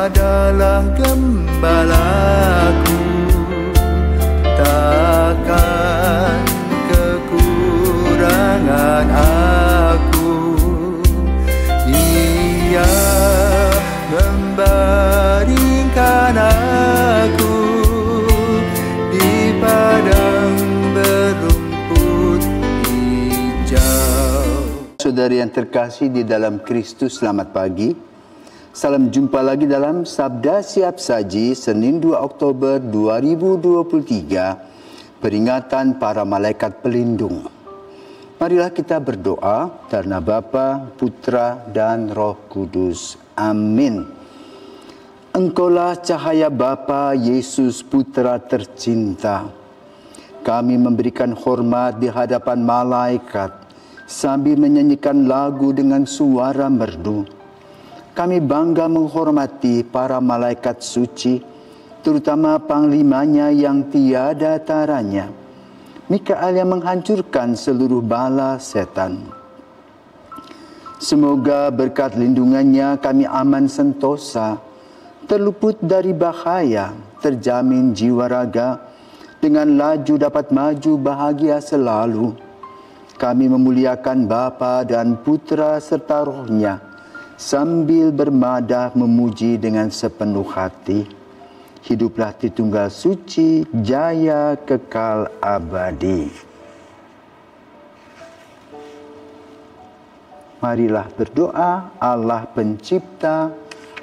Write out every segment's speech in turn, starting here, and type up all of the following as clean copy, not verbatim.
adalah gembalaku, takkan kekurangan aku. Ia membaringkan aku di padang berumput hijau. Saudari yang terkasih di dalam Kristus, selamat pagi. Salam jumpa lagi dalam Sabda Siap Saji, Senin 2 Oktober 2023, peringatan para malaikat pelindung. Marilah kita berdoa karena Bapa, Putra, dan Roh Kudus. Amin. Engkaulah cahaya Bapa, Yesus Putra tercinta. Kami memberikan hormat di hadapan malaikat sambil menyanyikan lagu dengan suara merdu. Kami bangga menghormati para malaikat suci, terutama panglimanya yang tiada taranya, Mikael yang menghancurkan seluruh bala setan. Semoga berkat lindungannya kami aman sentosa, terluput dari bahaya, terjamin jiwa raga, dengan laju dapat maju bahagia selalu. Kami memuliakan Bapa dan Putra serta Roh-Nya, sambil bermadah memuji dengan sepenuh hati. Hiduplah Tritunggal Suci, jaya kekal abadi. Marilah berdoa. Allah pencipta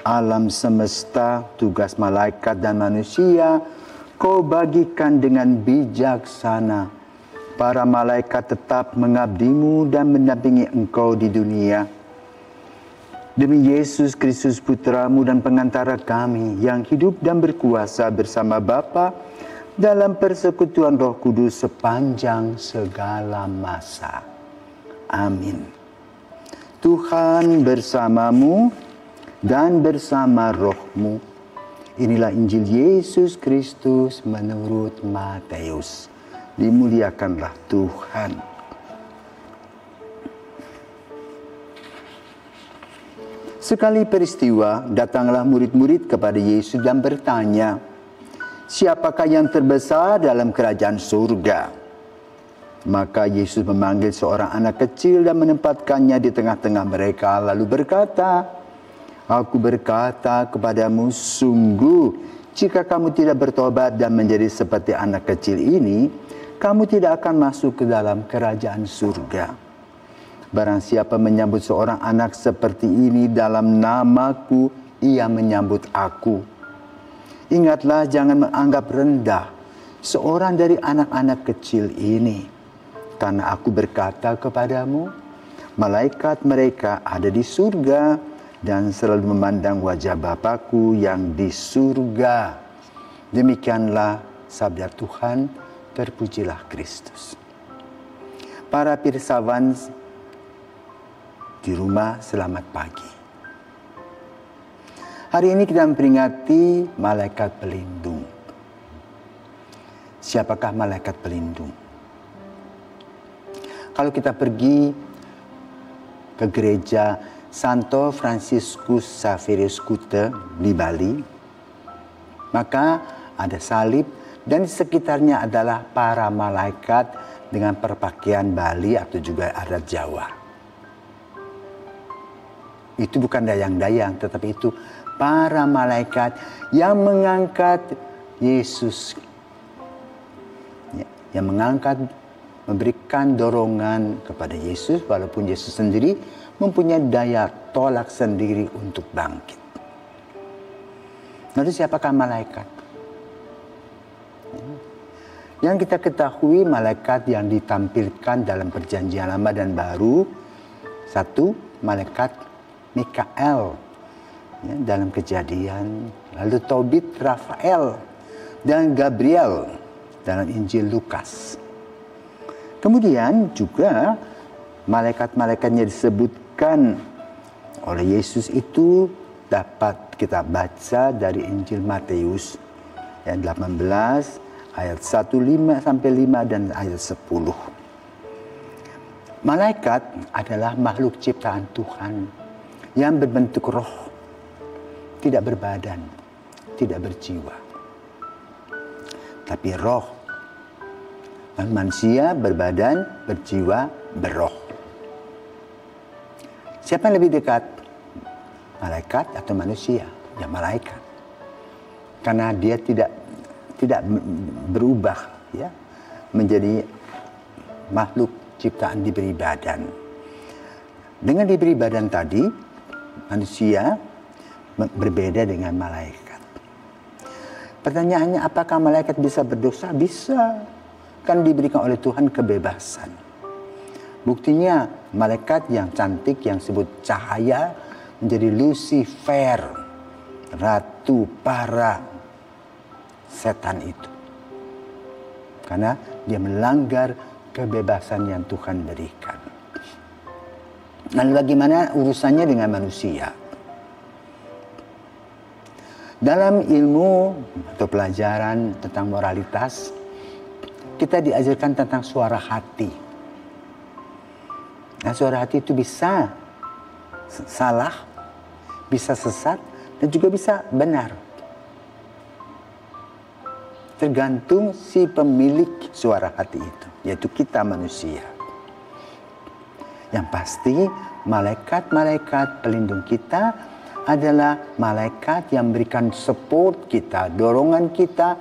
alam semesta, tugas malaikat dan manusia Kau bagikan dengan bijaksana. Para malaikat tetap mengabdimu dan mendampingi Engkau di dunia. Demi Yesus Kristus Putramu dan pengantara kami yang hidup dan berkuasa bersama Bapa dalam persekutuan Roh Kudus sepanjang segala masa. Amin. Tuhan bersamamu dan bersama rohmu. Inilah Injil Yesus Kristus menurut Matius. Dimuliakanlah Tuhan. Sekali peristiwa, datanglah murid-murid kepada Yesus dan bertanya, "Siapakah yang terbesar dalam kerajaan surga?" Maka Yesus memanggil seorang anak kecil dan menempatkannya di tengah-tengah mereka, lalu berkata, "Aku berkata kepadamu, sungguh, jika kamu tidak bertobat dan menjadi seperti anak kecil ini, kamu tidak akan masuk ke dalam kerajaan surga. Barang siapa menyambut seorang anak seperti ini dalam namaku, ia menyambut aku. Ingatlah, jangan menganggap rendah seorang dari anak-anak kecil ini. Karena aku berkata kepadamu, malaikat mereka ada di surga dan selalu memandang wajah Bapakku yang di surga." Demikianlah sabda Tuhan, terpujilah Kristus. Para pirsawan di rumah, selamat pagi. Hari ini kita memperingati malaikat pelindung. Siapakah malaikat pelindung? Kalau kita pergi ke gereja Santo Franciscus Xaverius Kute di Bali, maka ada salib dan di sekitarnya adalah para malaikat dengan perpakaian Bali atau juga adat Jawa. Itu bukan dayang-dayang, tetapi itu para malaikat yang mengangkat Yesus. Yang mengangkat, memberikan dorongan kepada Yesus, walaupun Yesus sendiri mempunyai daya tolak sendiri untuk bangkit. Lalu siapakah malaikat? Yang kita ketahui, malaikat yang ditampilkan dalam Perjanjian Lama dan Baru, satu, malaikat Mikael dalam Kejadian, lalu Tobit, Rafael, dan Gabriel dalam Injil Lukas. Kemudian juga malaikat-malaikatnya disebutkan oleh Yesus itu dapat kita baca dari Injil Matius yang 18 ayat 1 sampai 5 dan ayat 10. Malaikat adalah makhluk ciptaan Tuhan yang berbentuk roh. tidak berbadan, tidak berjiwa. Tapi roh. Manusia berbadan, berjiwa, berroh. Siapa yang lebih dekat? Malaikat atau manusia? Ya malaikat. Karena dia tidak berubah ya menjadi makhluk ciptaan diberi badan. Dengan diberi badan tadi, manusia berbeda dengan malaikat. Pertanyaannya, apakah malaikat bisa berdosa? Bisa. Kan diberikan oleh Tuhan kebebasan. Buktinya malaikat yang cantik yang disebut cahaya menjadi Lucifer, ratu para setan itu. Karena dia melanggar kebebasan yang Tuhan berikan. Lalu bagaimana urusannya dengan manusia? Dalam ilmu atau pelajaran tentang moralitas, kita diajarkan tentang suara hati. Nah, suara hati itu bisa salah, bisa sesat, dan juga bisa benar. Tergantung si pemilik suara hati itu, yaitu kita manusia. Yang pasti, malaikat-malaikat pelindung kita adalah malaikat yang memberikan support kita, dorongan kita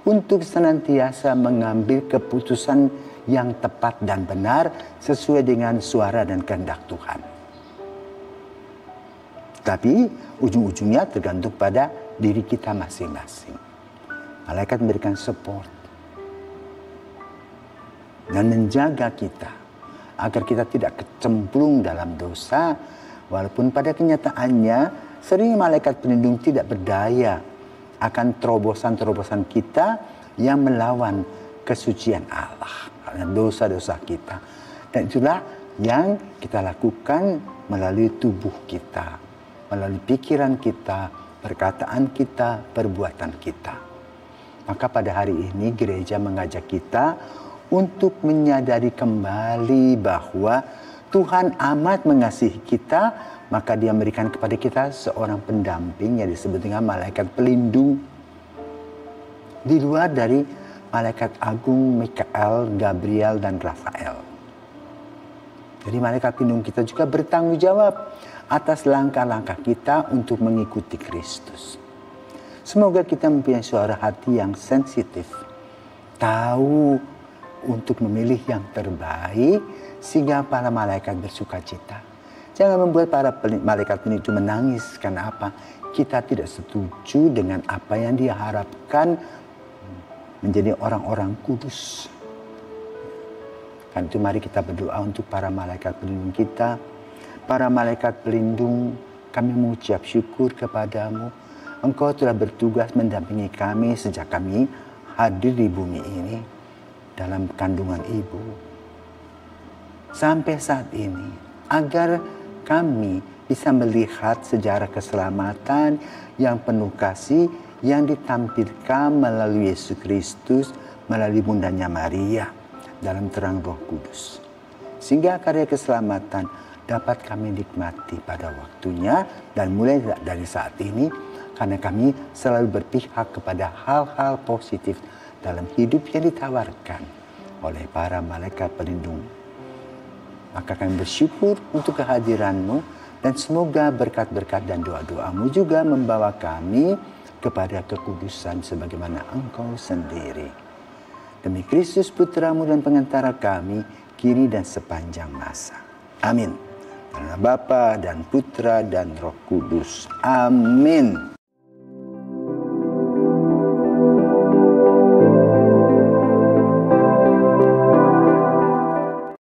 untuk senantiasa mengambil keputusan yang tepat dan benar sesuai dengan suara dan kehendak Tuhan. Tapi ujung-ujungnya tergantung pada diri kita masing-masing. Malaikat memberikan support dan menjaga kita agar kita tidak kecemplung dalam dosa, walaupun pada kenyataannya sering malaikat pelindung tidak berdaya akan terobosan-terobosan kita yang melawan kesucian Allah, karena dosa-dosa kita. Dan itulah yang kita lakukan melalui tubuh kita, melalui pikiran kita, perkataan kita, perbuatan kita. Maka pada hari ini gereja mengajak kita untuk menyadari kembali bahwa Tuhan amat mengasihi kita, maka Dia memberikan kepada kita seorang pendamping yang disebut dengan malaikat pelindung. Di luar dari malaikat agung Mikael, Gabriel, dan Rafael. Jadi malaikat pelindung kita juga bertanggung jawab atas langkah-langkah kita untuk mengikuti Kristus. Semoga kita mempunyai suara hati yang sensitif, tahu untuk memilih yang terbaik sehingga para malaikat bersuka cita. Jangan membuat para malaikat pelindung itu menangis. Karena apa? Kita tidak setuju dengan apa yang Dia harapkan menjadi orang-orang kudus. Karena itu mari kita berdoa untuk para malaikat pelindung kita. Para malaikat pelindung, kami mengucap syukur kepadamu. Engkau telah bertugas mendampingi kami sejak kami hadir di bumi ini dalam kandungan ibu. Sampai saat ini, agar kami bisa melihat sejarah keselamatan yang penuh kasih yang ditampilkan melalui Yesus Kristus, melalui bundanya Maria, dalam terang Roh Kudus. Sehingga karya keselamatan dapat kami nikmati pada waktunya dan mulai dari saat ini, karena kami selalu berpihak kepada hal-hal positif dalam hidup yang ditawarkan oleh para malaikat pelindung. Maka kami bersyukur untuk kehadiran-Mu dan semoga berkat-berkat dan doa-doa-Mu juga membawa kami kepada kekudusan sebagaimana Engkau sendiri. Demi Kristus Putra-Mu dan pengantara kami, kini dan sepanjang masa. Amin. Dalam nama Bapa dan Putra dan Roh Kudus. Amin.